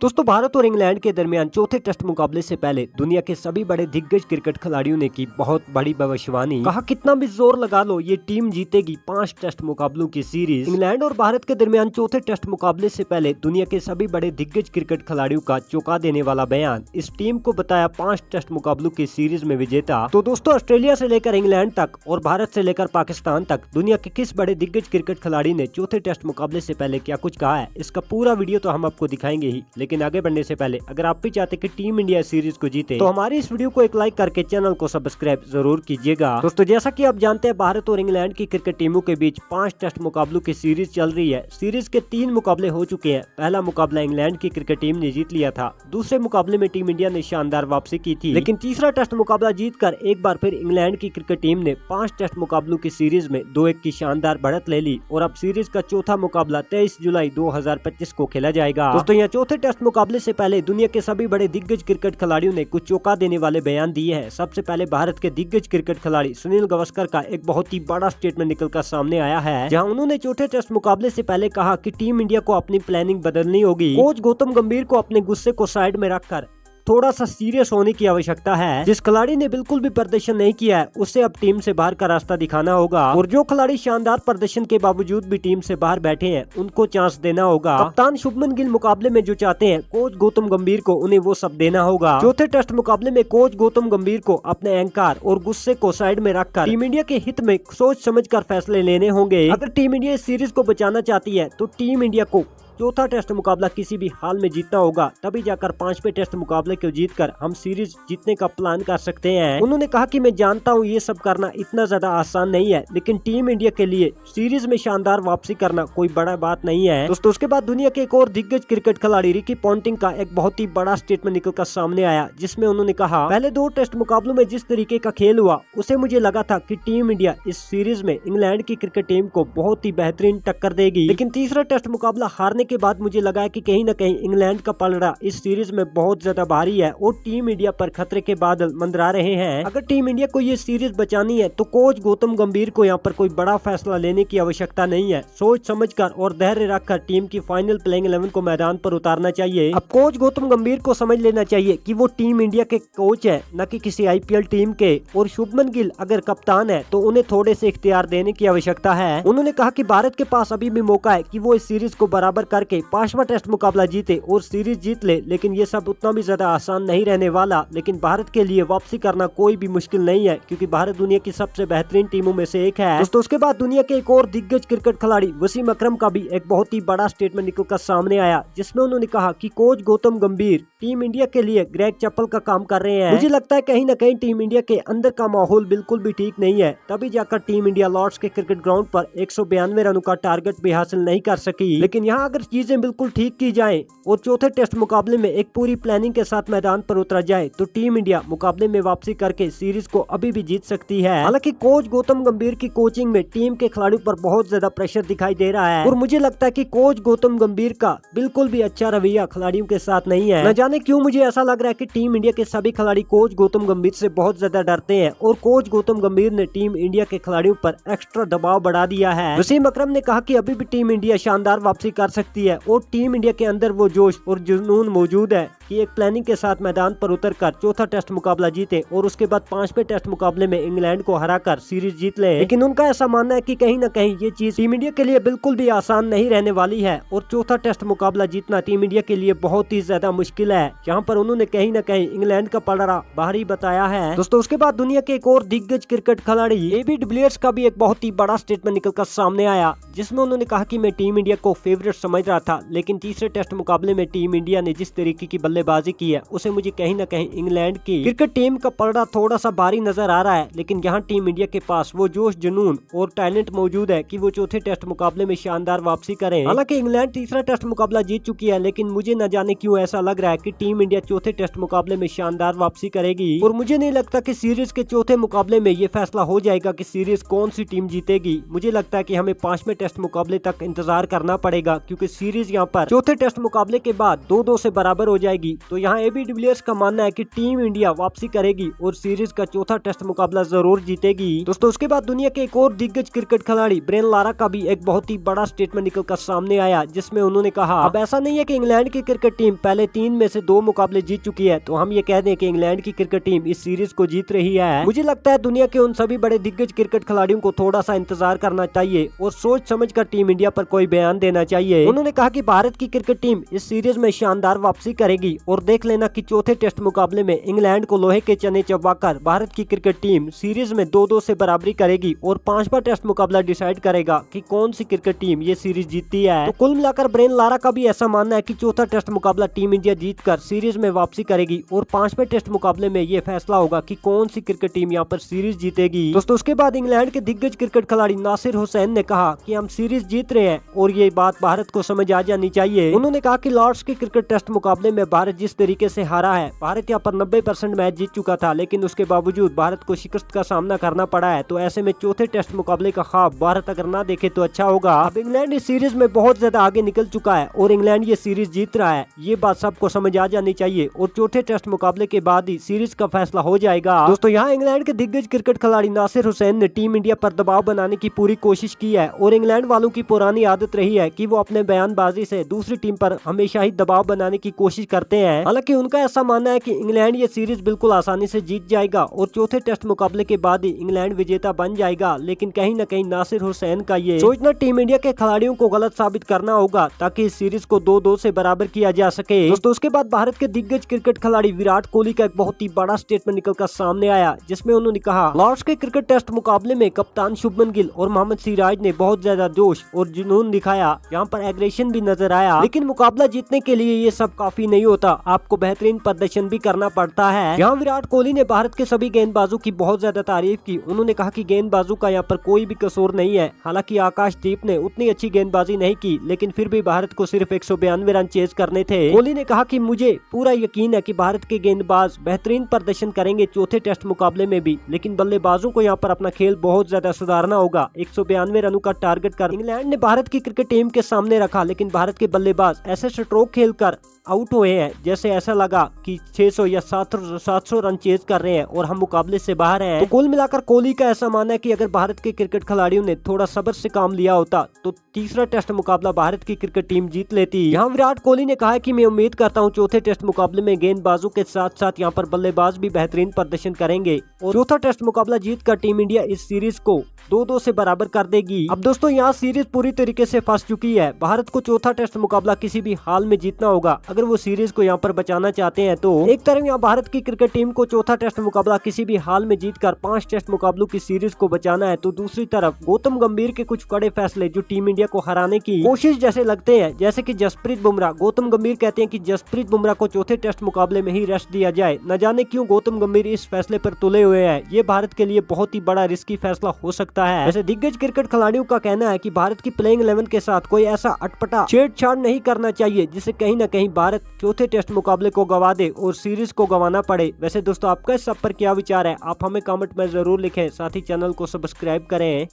दोस्तों भारत और इंग्लैंड के दरमियान चौथे टेस्ट मुकाबले से पहले दुनिया के सभी बड़े दिग्गज क्रिकेट खिलाड़ियों ने की बहुत बड़ी भविष्यवाणी। कहा कितना भी जोर लगा लो ये टीम जीतेगी 5 टेस्ट मुकाबलों की सीरीज। इंग्लैंड और भारत के दरमियान चौथे टेस्ट मुकाबले से पहले दुनिया के सभी बड़े दिग्गज क्रिकेट खिलाड़ियों का चौंका देने वाला बयान। इस टीम को बताया 5 टेस्ट मुकाबलों की सीरीज में विजेता। तो दोस्तों ऑस्ट्रेलिया से लेकर इंग्लैंड तक और भारत से लेकर पाकिस्तान तक दुनिया के किस बड़े दिग्गज क्रिकेट खिलाड़ी ने चौथे टेस्ट मुकाबले से पहले क्या कुछ कहा है, इसका पूरा वीडियो तो हम आपको दिखाएंगे ही। लेकिन आगे बढ़ने से पहले अगर आप भी चाहते कि टीम इंडिया सीरीज को जीते तो हमारी इस वीडियो को एक लाइक करके चैनल को सब्सक्राइब जरूर कीजिएगा। दोस्तों जैसा कि आप जानते हैं भारत और इंग्लैंड की क्रिकेट टीमों के बीच 5 टेस्ट मुकाबलों की सीरीज चल रही है। सीरीज के 3 मुकाबले हो चुके हैं। पहला मुकाबला इंग्लैंड की क्रिकेट टीम ने जीत लिया था। दूसरे मुकाबले में टीम इंडिया ने शानदार वापसी की थी, लेकिन तीसरा टेस्ट मुकाबला जीतकर एक बार फिर इंग्लैंड की क्रिकेट टीम ने 5 टेस्ट मुकाबलों की सीरीज में 2-1 की शानदार बढ़त ले ली और अब सीरीज का चौथा मुकाबला 23 जुलाई 2025 को खेला जाएगा। दोस्तों यहाँ चौथे टेस्ट मुकाबले से पहले दुनिया के सभी बड़े दिग्गज क्रिकेट खिलाड़ियों ने कुछ चौंका देने वाले बयान दिए हैं। सबसे पहले भारत के दिग्गज क्रिकेट खिलाड़ी सुनील गावस्कर का एक बहुत ही बड़ा स्टेटमेंट निकलकर सामने आया है, जहां उन्होंने चौथे टेस्ट मुकाबले से पहले कहा कि टीम इंडिया को अपनी प्लानिंग बदलनी होगी। कोच गौतम गंभीर को अपने गुस्से को साइड में रखकर थोड़ा सा सीरियस होने की आवश्यकता है। जिस खिलाड़ी ने बिल्कुल भी प्रदर्शन नहीं किया है उसे अब टीम से बाहर का रास्ता दिखाना होगा और जो खिलाड़ी शानदार प्रदर्शन के बावजूद भी टीम से बाहर बैठे हैं उनको चांस देना होगा। कप्तान शुभमन गिल मुकाबले में जो चाहते हैं कोच गौतम गंभीर को उन्हें वो सब देना होगा। चौथे टेस्ट मुकाबले में कोच गौतम गंभीर को अपने अहंकार और गुस्से को साइड में रखकर टीम इंडिया के हित में सोच समझकर फैसले लेने होंगे। अगर टीम इंडिया इस सीरीज को बचाना चाहती है तो टीम इंडिया को चौथा टेस्ट मुकाबला किसी भी हाल में जीतना होगा, तभी जाकर 5वें टेस्ट मुकाबले को जीतकर हम सीरीज जीतने का प्लान कर सकते हैं। उन्होंने कहा कि मैं जानता हूं ये सब करना इतना ज्यादा आसान नहीं है, लेकिन टीम इंडिया के लिए सीरीज में शानदार वापसी करना कोई बड़ा बात नहीं है। दोस्तों उसके बाद दुनिया के एक और दिग्गज क्रिकेट खिलाड़ी रिकी पॉन्टिंग का एक बहुत ही बड़ा स्टेटमेंट निकलकर सामने आया, जिसमें उन्होंने कहा पहले 2 टेस्ट मुकाबलों में जिस तरीके का खेल हुआ उसे मुझे लगा था कि टीम इंडिया इस सीरीज में इंग्लैंड की क्रिकेट टीम को बहुत ही बेहतरीन टक्कर देगी, लेकिन तीसरा टेस्ट मुकाबला हारने के बाद मुझे लगा है कि कहीं न कहीं इंग्लैंड का पलड़ा इस सीरीज में बहुत ज्यादा भारी है और टीम इंडिया पर खतरे के बादल मंडरा रहे हैं। अगर टीम इंडिया को ये सीरीज बचानी है तो कोच गौतम गंभीर को यहाँ पर कोई बड़ा फैसला लेने की आवश्यकता नहीं है। सोच समझकर और धैर्य रखकर टीम की फाइनल प्लेइंग 11 को मैदान पर उतारना चाहिए। अब कोच गौतम गंभीर को समझ लेना चाहिए कि वो टीम इंडिया के कोच है, न कि किसी IPL टीम के, और शुभमन गिल अगर कप्तान है तो उन्हें थोड़े से इख्तियार देने की आवश्यकता है। उन्होंने कहा कि भारत के पास अभी भी मौका है कि वो इस सीरीज को बराबर करके 5वां टेस्ट मुकाबला जीते और सीरीज जीत ले, लेकिन ये सब उतना भी ज्यादा आसान नहीं रहने वाला। लेकिन भारत के लिए वापसी करना कोई भी मुश्किल नहीं है, क्योंकि भारत दुनिया की सबसे बेहतरीन टीमों में से एक है। दोस्तों उसके बाद दुनिया के एक और दिग्गज क्रिकेट खिलाड़ी वसीम अकरम का भी एक बहुत ही बड़ा स्टेटमेंट निकलकर सामने आया, जिसमें उन्होंने कहा कि कोच गौतम गंभीर टीम इंडिया के लिए ग्रेग चैपल का काम कर रहे हैं। मुझे लगता है कहीं न कहीं टीम इंडिया के अंदर का माहौल बिल्कुल भी ठीक नहीं है, तभी जाकर टीम इंडिया लॉर्ड्स के क्रिकेट ग्राउंड पर 192 रनों का टारगेट भी हासिल नहीं कर सकी। लेकिन यहाँ अगर चीजें बिल्कुल ठीक की जाए और चौथे टेस्ट मुकाबले में एक पूरी प्लानिंग के साथ मैदान पर उतरा जाए तो टीम इंडिया मुकाबले में वापसी करके सीरीज को अभी भी जीत सकती है। हालांकि कोच गौतम गंभीर की कोचिंग में टीम के खिलाड़ियों पर बहुत ज्यादा प्रेशर दिखाई दे रहा है और मुझे लगता है कि कोच गौतम गंभीर का बिल्कुल भी अच्छा रवैया खिलाड़ियों के साथ नहीं है। न जाने क्यों मुझे ऐसा लग रहा है कि टीम इंडिया के सभी खिलाड़ी कोच गौतम गंभीर से बहुत ज्यादा डरते हैं और कोच गौतम गंभीर ने टीम इंडिया के खिलाड़ियों पर एक्स्ट्रा दबाव बढ़ा दिया है। वसीम अकरम ने कहा कि अभी भी टीम इंडिया शानदार वापसी कर सकती है और टीम इंडिया के अंदर वो जोश और जुनून मौजूद है कि एक प्लानिंग के साथ मैदान पर उतरकर चौथा टेस्ट मुकाबला जीते और उसके बाद 5वें टेस्ट मुकाबले में इंग्लैंड को हराकर सीरीज जीत ले। लेकिन उनका ऐसा मानना है कि कहीं न कहीं ये चीज टीम इंडिया के लिए बिल्कुल भी आसान नहीं रहने वाली है और चौथा टेस्ट मुकाबला जीतना टीम इंडिया के लिए बहुत ही ज्यादा मुश्किल है, जहाँ पर उन्होंने कहीं न कहीं इंग्लैंड का पलड़ा भारी बताया है। दोस्तों उसके बाद दुनिया के एक और दिग्गज क्रिकेट खिलाड़ी AB डिविलियर्स का भी एक बहुत ही बड़ा स्टेटमेंट निकलकर सामने आया, जिसमें उन्होंने कहा कि मैं टीम इंडिया को फेवरेट समझ रहा था, लेकिन तीसरे टेस्ट मुकाबले में टीम इंडिया ने जिस तरीके की बल्लेबाजी की है उसे मुझे कहीं न कहीं इंग्लैंड की क्रिकेट टीम का पलड़ा थोड़ा सा भारी नजर आ रहा है। लेकिन यहाँ टीम इंडिया के पास वो जोश, जुनून और टैलेंट मौजूद है कि वो चौथे टेस्ट मुकाबले में शानदार वापसी करें। हालांकि इंग्लैंड तीसरा टेस्ट मुकाबला जीत चुकी है, लेकिन मुझे न जाने क्यों ऐसा लग रहा है कि टीम इंडिया चौथे टेस्ट मुकाबले में शानदार वापसी करेगी और मुझे नहीं लगता कि सीरीज के चौथे मुकाबले में ये फैसला हो जाएगा कि सीरीज कौन सी टीम जीतेगी। मुझे लगता है कि हमें 5वें टेस्ट मुकाबले तक इंतजार करना पड़ेगा, क्योंकि सीरीज यहाँ पर चौथे टेस्ट मुकाबले के बाद 2-2 से बराबर हो जाएगी। तो यहाँ एबी डिविलियर्स का मानना है कि टीम इंडिया वापसी करेगी और सीरीज का चौथा टेस्ट मुकाबला जरूर जीतेगी। दोस्तों उसके बाद दुनिया के एक और दिग्गज क्रिकेट खिलाड़ी ब्रेन लारा का भी एक बहुत ही बड़ा स्टेटमेंट निकलकर सामने आया, जिसमें उन्होंने कहा अब ऐसा नहीं है कि इंग्लैंड की क्रिकेट टीम पहले 3 में से 2 मुकाबले जीत चुकी है तो हम ये कह दें कि इंग्लैंड की क्रिकेट टीम इस सीरीज को जीत रही है। मुझे लगता है दुनिया के उन सभी बड़े दिग्गज क्रिकेट खिलाड़ियों को थोड़ा सा इंतजार करना चाहिए और सोच समझकर टीम इंडिया पर कोई बयान देना चाहिए। उन्होंने कहा कि भारत की क्रिकेट टीम इस सीरीज में शानदार वापसी करेगी और देख लेना कि चौथे टेस्ट मुकाबले में इंग्लैंड को लोहे के चने चबाकर भारत की क्रिकेट टीम सीरीज में 2-2 से बराबरी करेगी और 5वां टेस्ट मुकाबला डिसाइड करेगा कि कौन सी क्रिकेट टीम ये सीरीज जीतती है। तो कुल मिलाकर ब्रेन लारा का भी ऐसा मानना है कि चौथा टेस्ट मुकाबला टीम इंडिया जीतकर सीरीज में वापसी करेगी और 5वें टेस्ट मुकाबले में ये फैसला होगा कि कौन सी क्रिकेट टीम यहाँ पर सीरीज जीतेगी। दोस्तों उसके बाद इंग्लैंड के दिग्गज क्रिकेट खिलाड़ी नासिर हुसैन ने कहा कि हम सीरीज जीत रहे हैं और ये बात भारत को समझ आ जानी चाहिए। उन्होंने कहा कि लॉर्ड्स के क्रिकेट टेस्ट मुकाबले में भारत जिस तरीके से हारा है, भारत यहाँ पर 90% मैच जीत चुका था लेकिन उसके बावजूद भारत को शिकस्त का सामना करना पड़ा है। तो ऐसे में चौथे टेस्ट मुकाबले का ख्वाब भारत अगर ना देखे तो अच्छा होगा। अब इंग्लैंड इस सीरीज में बहुत ज्यादा आगे निकल चुका है और इंग्लैंड ये सीरीज जीत रहा है, ये बात सबको समझ आ जानी चाहिए और चौथे टेस्ट मुकाबले के बाद ही सीरीज का फैसला हो जाएगा। दोस्तों यहाँ इंग्लैंड के दिग्गज क्रिकेट खिलाड़ी नासिर हुसैन ने टीम इंडिया पर दबाव बनाने की पूरी कोशिश की है और इंग्लैंड वालों की पुरानी आदत रही है कि वो अपने बयानबाजी से दूसरी टीम पर हमेशा ही दबाव बनाने की कोशिश करते हैं। हालांकि उनका ऐसा मानना है कि इंग्लैंड ये सीरीज बिल्कुल आसानी से जीत जाएगा और चौथे टेस्ट मुकाबले के बाद ही इंग्लैंड विजेता बन जाएगा। लेकिन कहीं न कहीं नासिर हुसैन का ये सोचना टीम इंडिया के खिलाड़ियों को गलत साबित करना होगा ताकि इस सीरीज को 2-2 से बराबर किया जा सके। दोस्तों उसके बाद भारत के दिग्गज क्रिकेट खिलाड़ी विराट कोहली का एक बहुत ही बड़ा स्टेटमेंट निकलकर सामने आया, जिसमें उन्होंने कहा लॉर्ड्स के क्रिकेट टेस्ट मुकाबले में कप्तान शुभमन गिल और मोहम्मद सिराज ने बहुत ज्यादा जोश और जुनून दिखाया, यहाँ पर एग्रेशन भी नजर आया, लेकिन मुकाबला जीतने के लिए ये सब काफी नहीं होता, आपको बेहतरीन प्रदर्शन भी करना पड़ता है। यहाँ विराट कोहली ने भारत के सभी गेंदबाजों की बहुत ज्यादा तारीफ की। उन्होंने कहा कि गेंदबाजों का यहाँ पर कोई भी कसूर नहीं है। हालांकि आकाशदीप ने उतनी अच्छी गेंदबाजी नहीं की लेकिन फिर भी भारत को सिर्फ 192 रन चेज करने थे। कोहली ने कहा कि मुझे पूरा यकीन है कि भारत के गेंदबाज बेहतरीन प्रदर्शन करेंगे चौथे टेस्ट मुकाबले में भी, लेकिन बल्लेबाजों को यहाँ पर अपना खेल बहुत ज्यादा सुधारना होगा। 192 रनों का टारगेट कर इंग्लैंड ने भारत की क्रिकेट टीम के सामने रखा, लेकिन भारत के बल्लेबाज ऐसे स्ट्रोक खेलकर आउट हुए हैं जैसे ऐसा लगा कि 600 या 700 रन चेज कर रहे हैं और हम मुकाबले से बाहर हैं। तो कुल मिलाकर कोहली का ऐसा मानना है कि अगर भारत के क्रिकेट खिलाड़ियों ने थोड़ा सब्र से काम लिया होता तो तीसरा टेस्ट मुकाबला भारत की क्रिकेट टीम जीत लेती। यहाँ विराट कोहली ने कहा कि मैं उम्मीद करता हूँ चौथे टेस्ट मुकाबले में गेंदबाजों के साथ साथ यहाँ पर बल्लेबाज भी बेहतरीन प्रदर्शन करेंगे और चौथा टेस्ट मुकाबला जीत कर टीम इंडिया इस सीरीज को 2-2 से बराबर कर देगी। अब दोस्तों यहाँ सीरीज पूरी तरीके से फंस चुकी है। भारत को चौथा टेस्ट मुकाबला किसी भी हाल में जीतना होगा अगर वो सीरीज को यहाँ पर बचाना चाहते हैं। तो एक तरफ यहाँ भारत की क्रिकेट टीम को चौथा टेस्ट मुकाबला किसी भी हाल में जीतकर 5 टेस्ट मुकाबलों की सीरीज को बचाना है, तो दूसरी तरफ गौतम गंभीर के कुछ कड़े फैसले जो टीम इंडिया को हराने की कोशिश जैसे लगते हैं, जैसे कि जसप्रीत बुमराह। गौतम गंभीर कहते हैं कि जसप्रीत बुमराह को चौथे टेस्ट मुकाबले में ही रेस्ट दिया जाए। न जाने क्यों गौतम गंभीर इस फैसले पर तुले हुए हैं। ये भारत के लिए बहुत ही बड़ा रिस्की फैसला हो सकता है। वैसे दिग्गज क्रिकेट खिलाड़ियों का कहना है कि भारत की प्लेइंग 11 के साथ कोई ऐसा अटपटा छेड़छाड़ नहीं करना चाहिए जिससे कहीं न कहीं भारत चौथे टेस्ट मुकाबले को गवा दे और सीरीज को गंवाना पड़े। वैसे दोस्तों आपका इस सब पर क्या विचार है, आप हमें कमेंट में जरूर लिखें। साथ ही चैनल को सब्सक्राइब करें।